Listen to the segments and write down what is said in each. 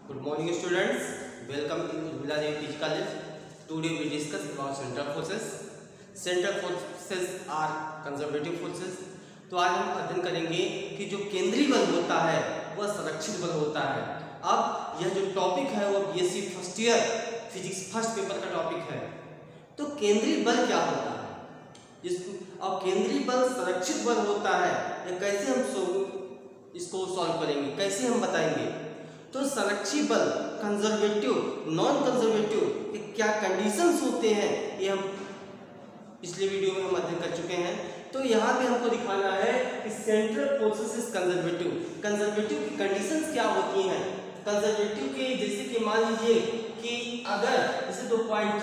Good morning students, welcome in Viladev PG College. Today we discuss about central forces. Central forces are conservative forces. तो आज हम अध्ययन करेंगे कि जो केंद्रीय बल होता है वह संरक्षित बल होता है। अब यह जो टॉपिक है वह BSc first year physics first paper का टॉपिक है। तो केंद्रीय बल क्या होता है, अब केंद्रीय बल संरक्षित बल होता है, ये कैसे हम इसको सॉल्व करेंगे, कैसे हम बताएंगे। तो संरक्षित बल कंजर्वेटिव, नॉन कंजर्वेटिव के क्या कंडीशंस होते हैं ये हम पिछले वीडियो में हम अध्ययन कर चुके हैं। तो यहाँ पे हमको दिखाना है कि central forces is conservative. Conservative की कंडीशंस क्या होती हैं। कंजर्वेटिव के जैसे कि मान लीजिए कि अगर जैसे दो पॉइंट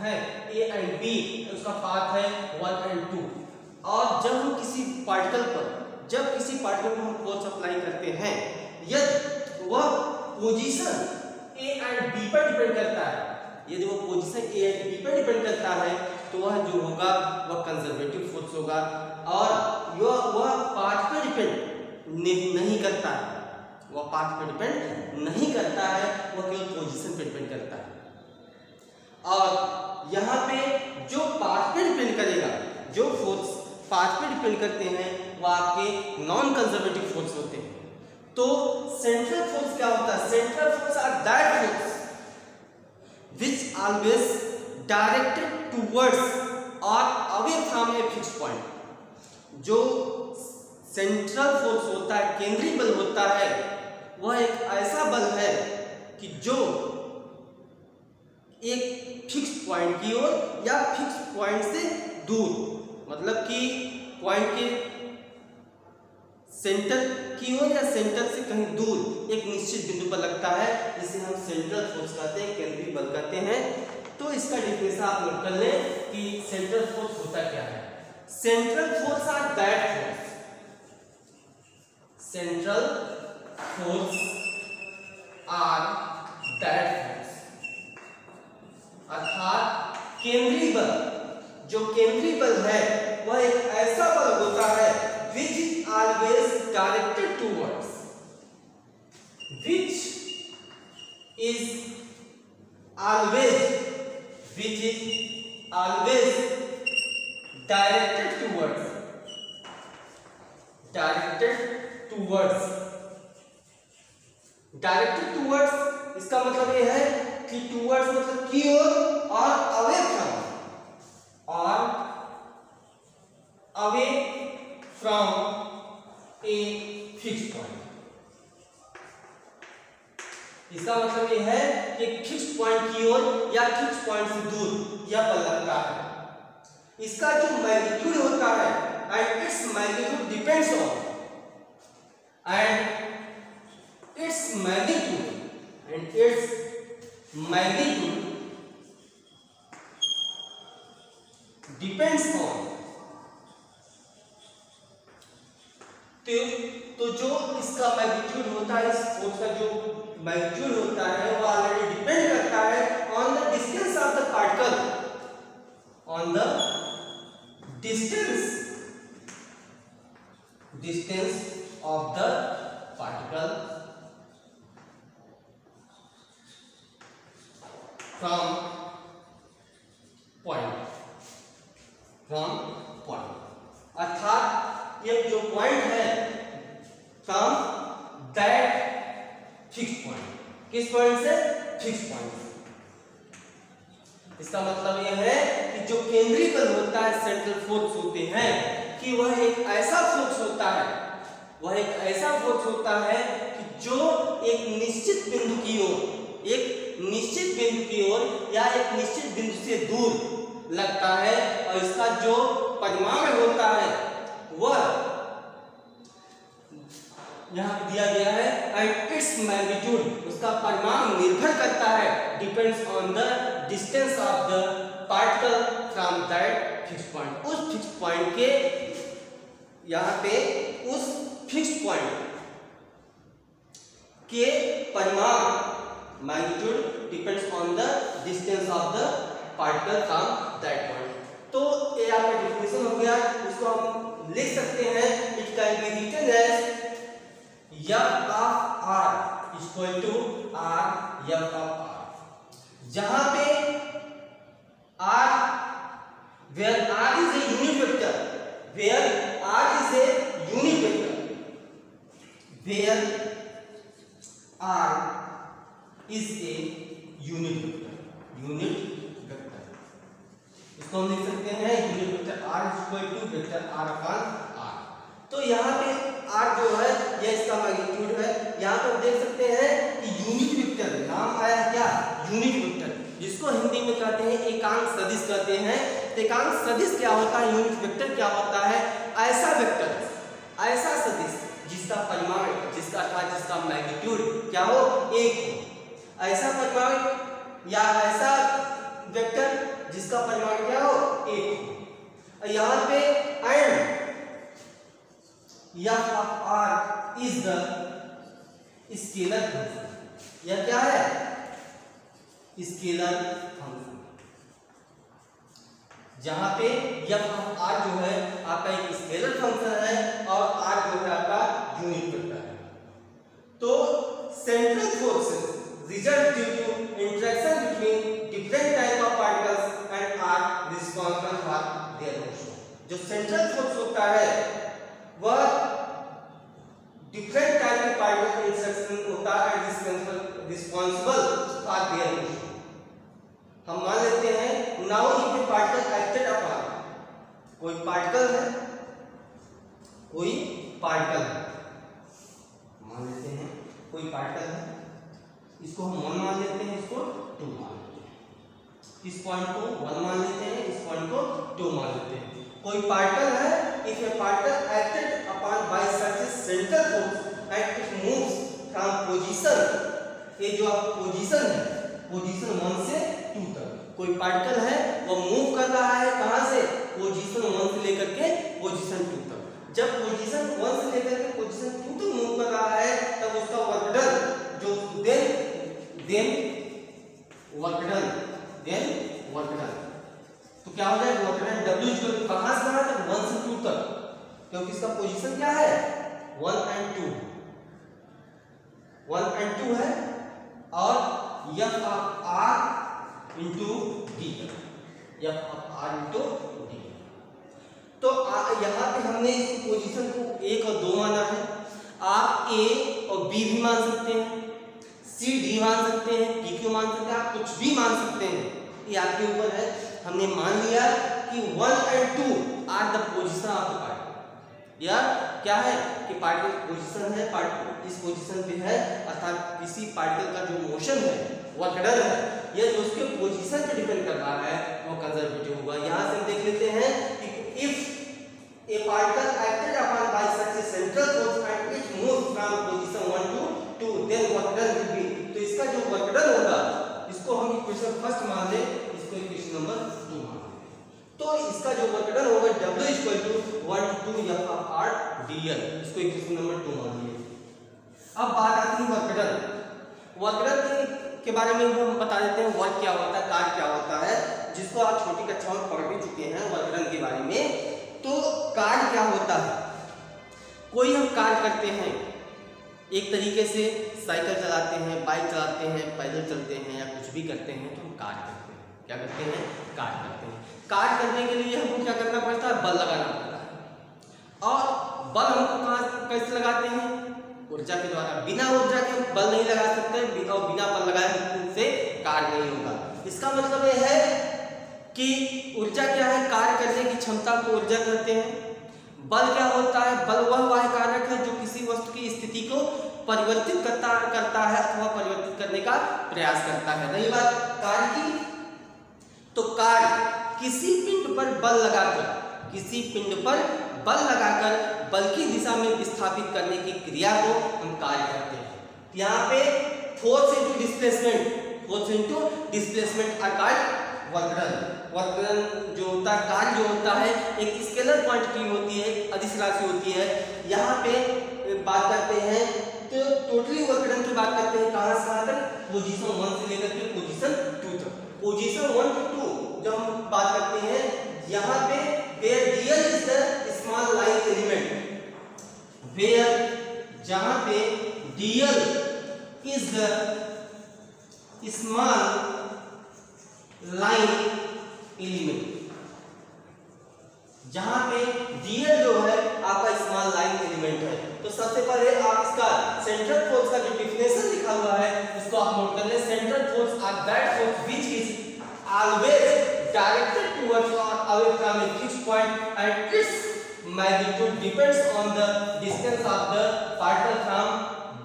है ए एंड बी, उसका पाथ है 1 और 2, और जब हम किसी पार्टिकल पर हम फोर्स अप्लाई करते हैं, यदि वह पोजीशन ए एंड बी पर डिपेंड करता है, यदि वो पोजीशन ए एंड बी पर डिपेंड करता है तो वह जो होगा वह कंजर्वेटिव फोर्स होगा, और वह पाथ पर डिपेंड नहीं करता है, वह पाथ पर डिपेंड नहीं करता है, वह केवल पोजीशन पर डिपेंड करता है। और यहाँ पे जो पाथ पर डिपेंड करेगा, जो फोर्स पाथ पर डिपेंड करते हैं वह आपके नॉन कंजर्वेटिव फोर्स होते हैं। तो सेंट्रल फोर्स क्या होता है। Central force are that force which always directed towards or away from a fixed point. जो सेंट्रल फोर्स होता है, केंद्रीय बल होता है, वह एक ऐसा बल है कि जो एक फिक्स्ड पॉइंट की ओर या फिक्स्ड पॉइंट से दूर, मतलब कि पॉइंट के सेंटर की ओर या सेंटर से कहीं दूर एक निश्चित बिंदु पर लगता है, जिसे हम सेंट्रल फोर्स कहते हैं, केंद्रीय बल कहते हैं। तो इसका डिफिनेशन आप नोट कर लें कि सेंट्रल फोर्स होता क्या है। Central force are that force, central force are that force, अर्थात केंद्रीय बल, जो केंद्रीय बल है वह एक ऐसा बल होता है which is always directed towards, which is always directed towards इसका मतलब ये है कि towards मतलब की ओर, और away from a fixed point। इसका मतलब यह है कि फिक्स्ड पॉइंट की ओर या फिक्स्ड पॉइंट से दूर यह बल लगता है। इसका जो मैग्नीट्यूड होता है, and its magnitude depends on, depends on. तो जो इसका मैग्नीट्यूड होता है, इस फोर्स का जो मैग्नीट्यूड होता है वो ऑलरेडी डिपेंड करता है on the distance of the particle, on the distance of the particle from point, अर्थात ये जो पॉइंट है फ्रॉम दैट फिक्स्ड पॉइंट, किस पॉइंट से, फिक्स्ड पॉइंट। इसका मतलब यह है कि जो केंद्रीय बल होता है, सेंट्रल फोर्स होते हैं, कि वह एक ऐसा फोर्स होता है, कि जो एक निश्चित बिंदु की ओर या एक निश्चित बिंदु से दूर लगता है, और इसका जो परिमाण होता है वह यहाँ दिया गया है, एंड इट्स मैग्नीट्यूड, उसका परिमाण निर्भर करता है, depends on the distance of the particle from that fixed point. उस फिक्स्ड पॉइंट के यहाँ पे उस फिक्स्ड पॉइंट के परिमाण, magnitude depends on the distance of the particle from that point. तो ये आपका डिफिनेशन हो गया, इसको हम लिख सकते हैं, it can be written as F of R equal to R F of R, जहां पे R where R is a unit vector, where R is a unit vector, where R is a unit vector, unit vector इसको हम लिख सकते हैं unit vector R equal to vector R upon R. तो यहाँ पे आर जो है यह इसका मैग्नीट्यूड है। यहाँ पे देख सकते हैं कि यूनिट वेक्टर नाम आया क्या, यूनिट वेक्टर, जिसको हिंदी में कहते हैं एकांक सदिश कहते हैं। एकांक सदिश क्या होता है, यूनिट वेक्टर क्या होता है, ऐसा वेक्टर, ऐसा सदिश जिसका परिमाण, जिसका अर्थात जिसका मैग्नीट्यूड क्या हो, एक हो, ऐसा परिमाण या ऐसा वेक्टर जिसका परिमाण क्या हो, एक हो। यहाँ पे and F of R is the scalar function, यह क्या है, स्केलर फंक्शन, जहां पे एफ ऑफ आर जो है आपका एक स्केलर फंक्शन है और आर जो है आपका यूनिट वेक्टर है। तो central forces result due to interaction between different type of particles and are responsible for their motion। जो सेंट्रल फोर्स होता है वह डिफरेंट टाइप के पार्टिकल इंटरेक्शन होता है रिस्पांसिबल फॉर देयर मोशन। हम मान लेते हैं now if a particle acted upon, कोई पार्टिकल है, कोई पार्टिकल है, मान लेते हैं कोई पार्टिकल है, इसको हम 1 मान लेते हैं, इसको 2 मान लेते हैं, इस पॉइंट को 1 मान लेते हैं, इस पॉइंट को 2 मान लेते हैं। कोई पार्टिकल है, if a particle acted upon by such a central force and it moves from position, ये जो पोजीशन है, पोजीशन 1 से 2 तक कोई पार्टिकल है वो मूव कर रहा है, कहां से, पोजीशन 1 से लेकर के पोजीशन 2 तक। जब पोजीशन 1 से लेकर के पोजीशन 2 तक मूव कर रहा है तब उसका वर्क डन जो देन वर्क डन तो क्या हो जाएगा, work done W equal to कहां से कहां तक, 1 से 2 तक, क्योंकि इसका पोजीशन क्या है, 1 and 2, 1 and 2 है, और F of R into D, F of R into D। तो यहाँ पे हमने इस पोजीशन को 1 और 2 माना है। आप A और B भी मान सकते हैं, C D मान सकते हैं, P Q मान सकते हैं, आप कुछ भी मान सकते हैं, ये आपके ऊपर है। हमने मान लिया कि 1 and 2 are the position of the particle, या क्या है कि पार्टिकल पोजीशन है, पार्टिकल इस पोजीशन पे है, अर्थात किसी पार्टिकल का जो मोशन है, वर्क डन है, यह जो उसके पोजीशन पे डिपेंड कर रहा है वो कंजर्वेटिव होगा। यहाँ से हम देख लेते हैं कि if a particle acted upon by such a central force and it moves from position 1 to 2 then work done will be, तो इसका जो वर्क डन होगा इसको हम इक्वेशन फर्स्ट मान लें, इसको इक्वेशन नंबर 2 मान लें। तो इसका जो वर्क डन होगा W equal to 1 to F of R dl, इसको इक्वेशन नंबर 2 मान लिए। अब बात आती है वर्क डन। वर्क डन के बारे में हम बता देते हैं, वर्क क्या होता है, कार्य क्या होता है, जिसको आप छोटी कक्षाओं में पढ़ भी चुके हैं वर्क डन के बारे में। तो कार्य क्या होता है, कोई हम कार्य करते हैं, एक तरीके से साइकिल चलाते हैं, बाइक चलाते हैं, पैदल चलते हैं या कुछ भी करते हैं तो हम कार्य करते हैं। क्या करते हैं, कार्य करते हैं। कार्य करने के लिए हमको क्या करना पड़ता है, बल लगाना पड़ता है। और बल हमको कहाँ कैसे लगाते हैं, ऊर्जा के द्वारा। बिना ऊर्जा के बल नहीं लगा सकते, और बिना बल लगाए से कार्य नहीं होगा। इसका मतलब यह है कि ऊर्जा क्या है, कार्य करने की क्षमता को ऊर्जा कहते हैं। बल क्या होता है, बल वह वाह्य कारक है जो किसी वस्तु की स्थिति को परिवर्तित करता है अथवा परिवर्तित करने का प्रयास करता है। रही बात कार्य की, तो कार्य किसी पिंड पर बल लगाकर, किसी पिंड पर बल लगाकर बल की दिशा में विस्थापित करने की क्रिया को हम कार्य कहते हैं। यहाँ पे force into displacement, force into displacement are called work done. Work done जो होता है, कार्य जो होता है, एक स्केलर क्वांटिटी होती है, अदिश राशि होती है। यहाँ पे बात करते हैं तो टोटली वर्क डन की बात करते हैं, कहाँ से कहाँ तक, पोजीशन 1 से लेकर के पोजीशन 2 तक। पोजीशन 1 to 2 जब हम बात करते हैं, यहाँ पे where dl is the small line element, where जहाँ पे dl is the small line element. जहां पे dl जो है आपका स्मॉल लाइन एलिमेंट है। तो सबसे पहले आप इसका सेंट्रल फोर्स का जो डिफिनेशन लिखा हुआ है इसको आप नोट कर लें। Central force are that force which is always directed towards or away from a fixed point and its magnitude depends on the distance of the particle from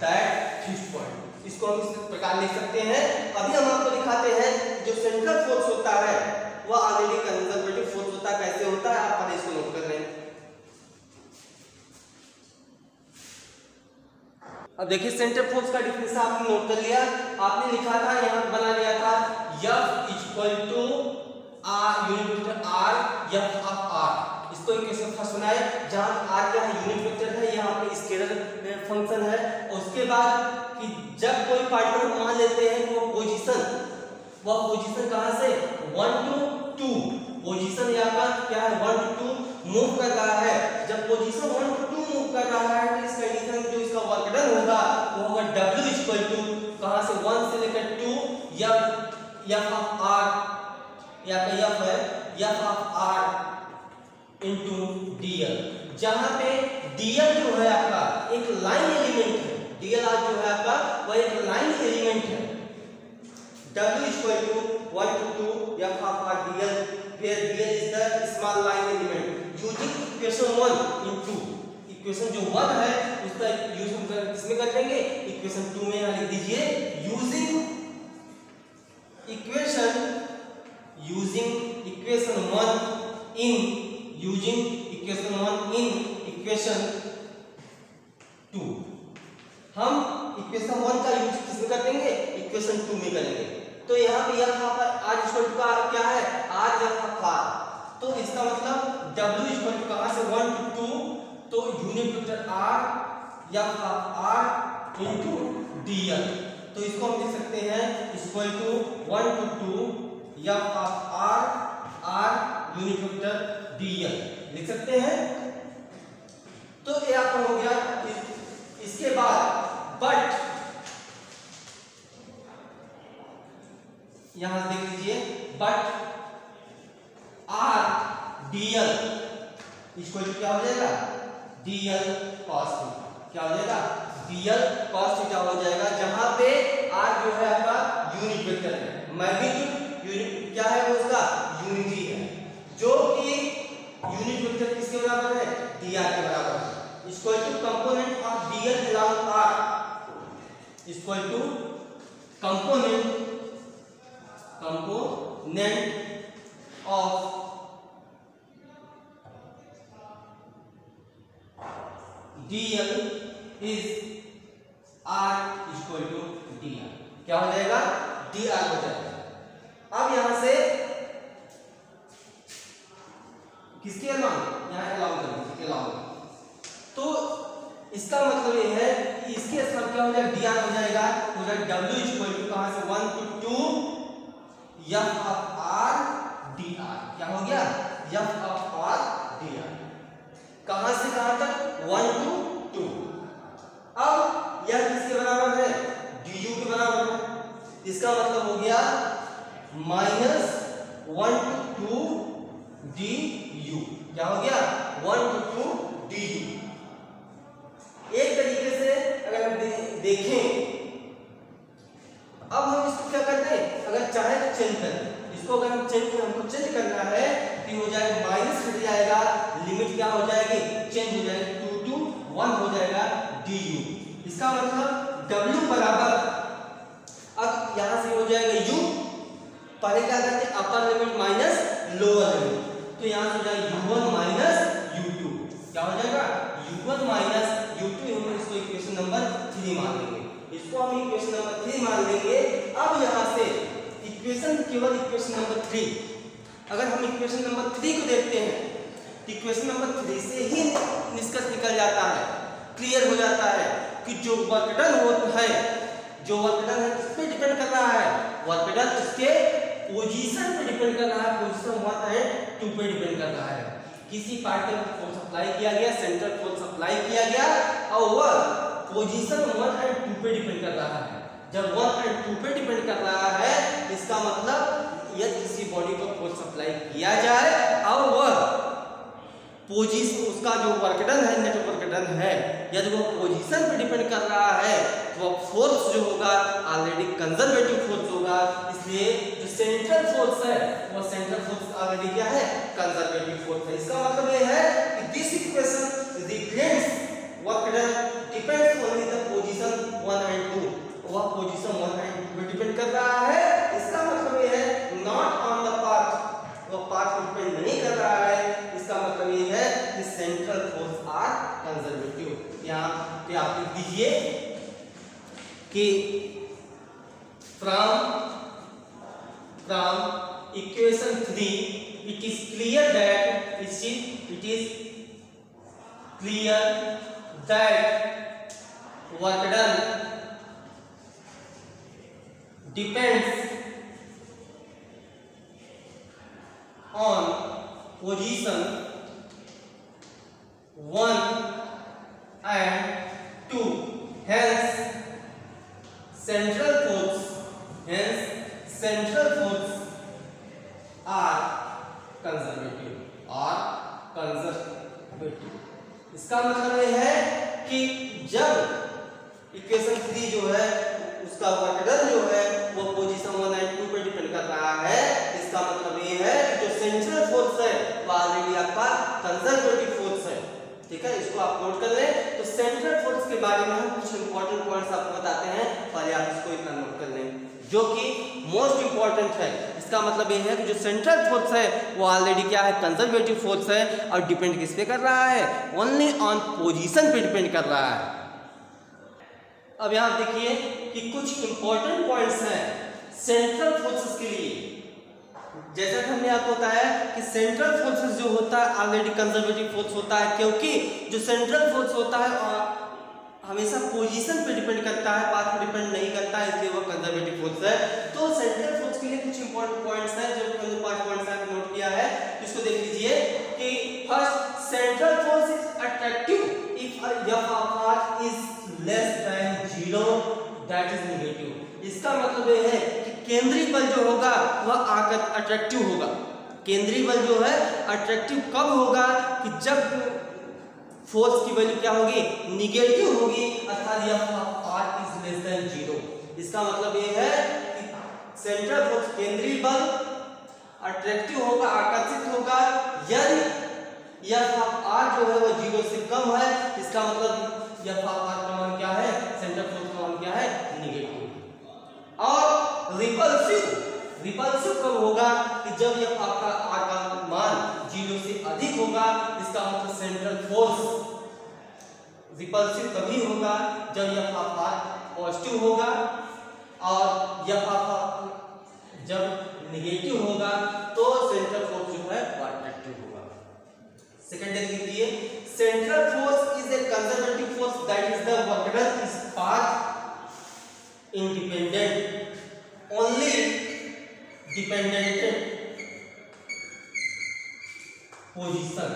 that fixed point. इसको हम इस प्रकार लिख सकते हैं। अभी हम आपको दिखाते हैं जो सेंट्रल फोर्स होता है वह ऑलरेडी कंजर्वेटिव फोर्स होता है। कैसे होता है आप पहले इसको नोट कर लें। अब देखिए सेंट्रल फोर्स का डिफिनेशन आपने नोट कर लिया। आपने लिखा था यहां बना लिया था F equal to R unit vector R F of R। इसको इक्वेशन फर्स्ट बनाए जहां R क्या है यूनिट वेक्टर है, यहां पे स्केलर फंक्शन है। और उसके बाद कि जब कोई पार्टिकल मान लेते हैं वो पोजीशन कहां से 1 to 2 पोजीशन यहाँ पर क्या है 1 to 2 मूव कर रहा है। जब पोजीशन 1 to 2 मूव कर रहा है तो इस कंडीशन में जो इसका वर्क डन होगा वो होगा W इक्वल टू कहां से 1 से लेकर 2 F ऑफ R या F है F of R into DL। जहां पे DL जो है आपका एक लाइन एलिमेंट है। DL जो है आपका वह एक लाइन एलिमेंट है। W equal to 1 to 2 F of R DL where DL is the small line element using equation 1 into equation जो 1 है उसका यूज हम किसमें कर लेंगे इक्वेशन 2 में। यहाँ लिख दीजिए using equation 1 in equation 2। हम इक्वेशन 1 का यूज किसमें कर देंगे इक्वेशन 2 में करेंगे। तो यहाँ पे यह R इक्वल टू क्या है R F ऑफ R। तो इसका मतलब W इक्वल टू कहां से 1 to 2 तो unit vector R F of R into DL। तो इसको हम लिख सकते हैं equal to 1 to 2 F of R unit vector DL लिख सकते हैं। तो ये आपका हो गया। इसके बाद बट यहां देख लीजिए but R DL equal to क्या हो जाएगा DL cos थीटा। क्या हो जाएगा DL cos थीटा हो जाएगा। जहां पे R जो है आपका यूनिट वेक्टर है, मैग्नीट्यूड यूनिट क्या है वो उसका यूनिटी है, जो कि यूनिट वेक्टर किसके बराबर है dr के बराबर है। Equal to component of DL along R equal to component of DL is R equal to dr। क्या हो जाएगा dr हो जाएगा। अब यहां से किसके अलावा यहां अलाउ कर दीजिए अलाउ। तो इसका मतलब ये है कि इसके स्थान क्या हो जाएगा dr हो जाएगा W इक्वल टू कहां से 1 to 2 F of R dr। क्या हो गया F ऑफ R dr। कहां से कहां तक 1 to 2। अब यह किसके बराबर है du के बराबर है। इसका मतलब हो गया -1 to 2 du। क्या हो गया 1 to 2 du। एक तरीके से अगर हम देखें अब हम इसको क्या करते हैं अगर चाहे तो चेंज कर दें इसको। अगर हम हमको चेंज करना है तो हो जाएगा माइनस हट जाएगा, लिमिट क्या हो जाएगी चेंज हो जाएगी 2 to 1 हो जाएगा du। इसका मतलब W बराबर अब यहां से हो जाएगा u। पहले क्या करते हैं upper limit minus lower limit. तो यहां से हो जाएगा u1 माइनस u2। क्या हो जाएगा u1 माइनस u2। हम इसको इक्वेशन नंबर 3 मान लेंगे। इसको हम इक्वेशन नंबर 3 मान लेंगे। अब यहां से इक्वेशन केवल इक्वेशन नंबर 3 अगर हम इक्वेशन नंबर 3 को देखते हैं तो इक्वेशन नंबर 3 से ही निष्कर्ष निकल जाता है, क्लियर हो जाता है कि जो वर्क डन होता है किस पे डिपेंड कर रहा है वर्क डन उसके पोजीशन पे डिपेंड कर रहा है। पोजीशन 1 एंड 2 पे डिपेंड कर रहा है। किसी पार्टिकल को फोर्स अप्लाई किया गया, सेंट्रल फोर्स अप्लाई किया गया और वह पोजीशन 1 एंड 2 पे डिपेंड कर रहा है। जब 1 और 2 पे डिपेंड कर रहा है, इसका मतलब यदि किसी बॉडी को फोर्स अप्लाई किया जाए और वह पोजीशन, उसका जो वर्क डन है, नेट वर्क डन है, यदि वो पोजीशन पे डिपेंड कर रहा है तो वो फोर्स जो होगा ऑलरेडी कंजर्वेटिव फोर्स होगा। इसलिए जो सेंट्रल फोर्स है वो सेंट्रल फोर्स ऑलरेडी क्या है, कंजर्वेटिव फोर्स है। इसका मतलब ये है कि this equation reclaims work done depends only the position 1 and 2, वह पोजीशन 1 एंड 2 पे डिपेंड कर रहा है। इसका मतलब ये है नॉट ऑन द पाथ, वो पाथ पे डिपेंड नहीं कर रहा है। इसका मतलब ये है कि सेंट्रल फोर्स आर कंजर्वेटिव। यहाँ पे आप लिख दीजिए कि from equation 3 it is clear that work done depends on position 1 and 2, hence central force are conservative। इसका मतलब यह है कि जब इक्वेशन 3 जो है उसका वर्क डन जो है वो पोजीशन 1 एंड 2 पे डिपेंड कर रहा है, इसका मतलब ये है कि जो सेंट्रल फोर्स है वो ऑलरेडी आपका कंजर्वेटिव फोर्स है। ठीक है, इसको आप नोट कर लें। तो सेंट्रल फोर्स के बारे में हम कुछ इंपॉर्टेंट पॉइंट्स आपको बताते हैं, पहले आप इसको इतना नोट कर लें जो कि मोस्ट इंपॉर्टेंट है। इसका मतलब ये है कि जो सेंट्रल फोर्स है वो ऑलरेडी क्या है, कंजर्वेटिव फोर्स है और डिपेंड किस पे कर रहा है, ओनली ऑन पोजीशन पे डिपेंड कर रहा है। अब यहाँ देखिए कि कुछ इंपॉर्टेंट पॉइंट्स हैं सेंट्रल फोर्सेस के लिए। जैसा कि हमने आपको बताया कि सेंट्रल फोर्सेस जो होता है ऑलरेडी कंजर्वेटिव फोर्स होता है, क्योंकि जो सेंट्रल फोर्स होता है हमेशा पोजीशन पे डिपेंड करता है, पाथ पे डिपेंड नहीं करता है, इसलिए वो कंजर्वेटिव फोर्स है। तो सेंट्रल फोर्स के लिए कुछ इंपॉर्टेंट पॉइंट्स हैं जो हमने 5 पॉइंट्स आप नोट किया है, इसको देख लीजिए कि first central force is attractive if f is less than 0, that is negative. इसका मतलब ये है कि केंद्रीय बल जो होगा वह आकर अट्रैक्टिव होगा। केंद्रीय बल जो है अट्रैक्टिव कब होगा, कि जब फोर्स की वैल्यू क्या होगी, निगेटिव होगी, अर्थात f इज लेस देन 0। इसका मतलब ये है कि सेंट्रल फोर्स केंद्रीय बल अट्रैक्टिव होगा, आकर्षित होगा, यदि f जो है वो 0 से कम है। इसका मतलब f का मान क्या है, सेंट्रल फोर्स का मान क्या है, निगेटिव। और रिपल्सिव कब होगा, कि जब f का मान 0 से अधिक होगा। इसका मतलब सेंट्रल फोर्स रिपल्सिव तभी होगा जब f पॉजिटिव होगा, और जब नेगेटिव होगा तो सेंट्रल फोर्स जो है वो अट्रैक्टिव होगा। सेकंड देख लीजिए, central force is a conservative force that is the work done is path independent, only dependent position.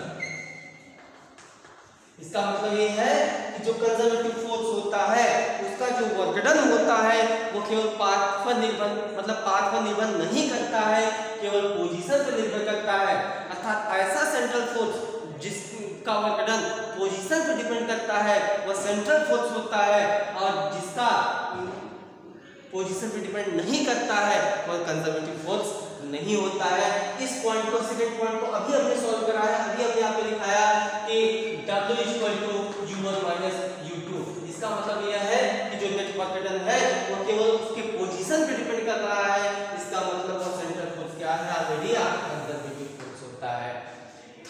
इसका मतलब ये है कि जो कंजर्वेटिव फोर्स होता है उसका जो वर्क डन होता है वो केवल पाथ पर निर्भर नहीं करता है, केवल पोजीशन पर निर्भर करता है। अर्थात ऐसा सेंट्रल फोर्स जिसका वर्क डन पोजीशन पर डिपेंड करता है वह सेंट्रल फोर्स होता है, और जिसका पोजीशन पर डिपेंड नहीं करता है वह कंजर्वेटिव फोर्स नहीं होता है। इस पॉइंट को, सेकंड पॉइंट को अभी हमने सॉल्व कराया, अभी हमने आपको दिखाया कि W = U1 - U2। इसका मतलब यह है कि जो नेट वर्क डन है वो केवल उसके पोजीशन पे डिपेंड कर रहा है। इसका मतलब वो सेंट्रल फोर्स क्या है, ऑलरेडी कंजर्वेटिव फोर्स होता है।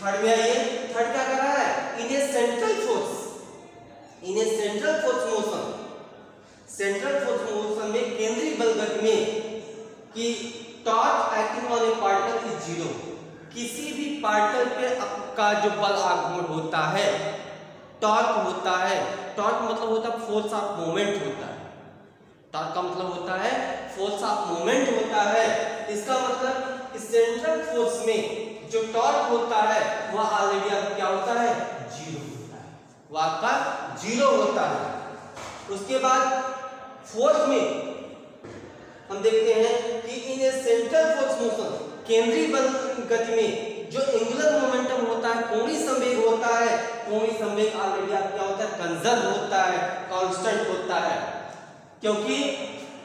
थर्ड में आइए, थर्ड क्या कर रहा है, इन ए सेंट्रल फोर्स मोशन में केंद्रीय बल गति में कि torque acting on A particle is 0। किसी भी पार्टिकल पे आपका जो बल आगमन होता है टॉर्क होता है, टॉर्क मतलब होता है फोर्स ऑफ मोमेंट होता है, टॉर्क का मतलब होता है फोर्स ऑफ मोमेंट होता है। इसका मतलब इस सेंट्रल फोर्स में जो टॉर्क होता है वह ऑलरेडी आपका क्या होता है, 0 होता है, वह आपका 0 होता है। उसके बाद फोर्स में हम देखते हैं कि इन ए सेंट्रल फोर्स मोशन, केंद्रीय बल गति में जो एंगुलर मोमेंटम होता है, कोणीय संवेग होता है, कोणीय संवेग ऑलरेडी आप क्या होता है, कंजर्व होता है, कांस्टेंट होता है, क्योंकि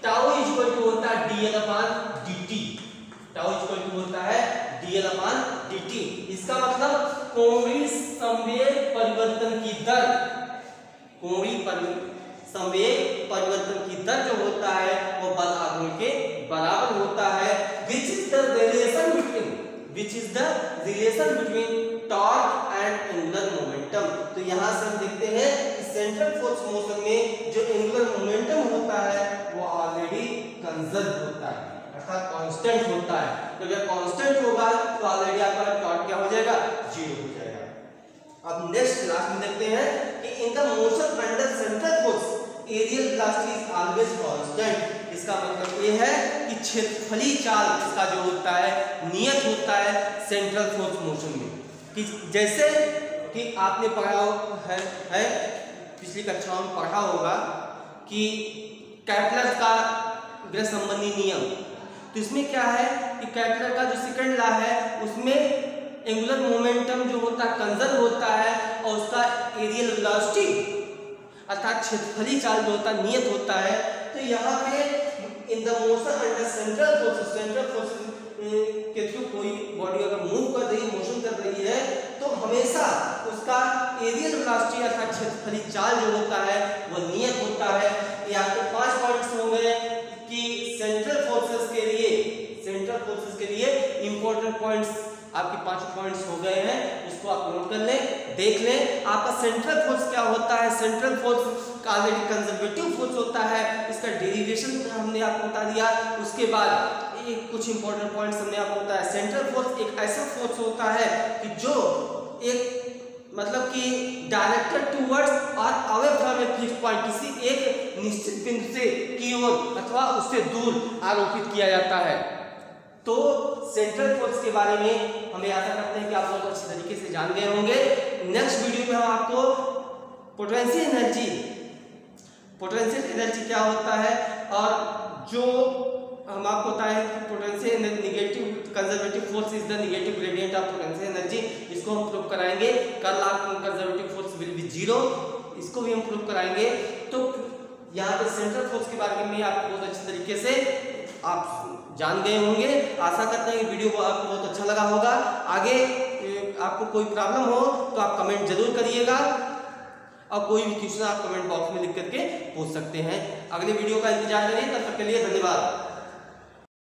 टाउ इक्वल टू होता है dl upon dt, tau equal to होता है dl अपॉन dt। इसका मतलब कोणीय संवेग परिवर्तन की दर, कोणीय संवेग परिवर्तन की दर जो होता है वो बल आघूर्ण के बराबर होता है, which is the relation between torque and angular momentum। तो यहाँ से हम देखते हैं कि सेंट्रल फोर्स मोशन में जो एंगुलर मोमेंटम होता है वो ऑलरेडी कंजर्व होता है, अर्थात कांस्टेंट होता है। तो जब कांस्टेंट होगा तो ऑलरेडी आपका टॉर्क क्या हो जाएगा, जीरो हो जाएगा। अब नेक्स्ट क्लास में देखते हैं कि in the motion under central force areal velocity is always constant. इसका मतलब ये है कि क्षेत्रफलीय चाल इसका जो होता है नियत होता है सेंट्रल फोर्स मोशन में, कि जैसे कि आपने पढ़ा है पिछली कक्षाओं में पढ़ा होगा कि कैपलर का गृह संबंधी नियम। तो इसमें क्या है कि कैपलर का जो सेकंड लॉ है उसमें एंगुलर मोमेंटम जो होता है कंजर्व होता है और उसका एरियल वेलोसिटी अर्थात क्षेत्रफलीय चाल जो होता है नियत होता है। तो यहाँ पे in the motion under central force के थ्रू कोई बॉडी अगर मूव कर रही है, मोशन कर रही है, तो हमेशा उसका एरियल वेलोसिटी अर्थात क्षेत्रफलीय चाल जो होता है वो नियत होता है। ये आपको 5 पॉइंट्स हो गए कि सेंट्रल फोर्सेस के लिए इंपॉर्टेंट पॉइंट्स आपके 5 पॉइंट्स हो गए हैं, उसको आप नोट कर लें, देख लें। आपका सेंट्रल फोर्स क्या होता है, सेंट्रल फोर्स का ऑलरेडी कंजर्वेटिव फोर्स होता है, इसका डेरिवेशन हमने आपको बता दिया। उसके बाद कुछ इंपॉर्टेंट पॉइंट्स हमने आपको बताया। सेंट्रल फोर्स एक ऐसा फोर्स होता है कि जो एक मतलब कि directed towards or away from a fixed point, किसी एक निश्चित बिंदु से की ओर अथवा उससे दूर आरोपित किया जाता है। तो सेंट्रल फोर्स के बारे में हमें आशा करते हैं कि आप लोग अच्छी तरीके से जान गए होंगे। नेक्स्ट वीडियो में हम आपको पोटेंशियल एनर्जी क्या होता है और जो हम आपको बताएं कि potential negative conservative force is the negative gradient of potential energy, इसको हम प्रूव कराएंगे। Curl of conservative force will be 0, इसको भी हम प्रूव कराएंगे। तो यहाँ पे सेंट्रल फोर्स के बारे में आपको बहुत अच्छी तरीके से आप जान गए होंगे। आशा करते हैं कि वीडियो को आपको बहुत अच्छा लगा होगा। आगे आपको कोई प्रॉब्लम हो तो आप कमेंट जरूर करिएगा और कोई भी क्वेश्चन आप कमेंट बॉक्स में लिख करके पूछ सकते हैं। अगले वीडियो का इंतजार करिए, तब तक के लिए धन्यवाद।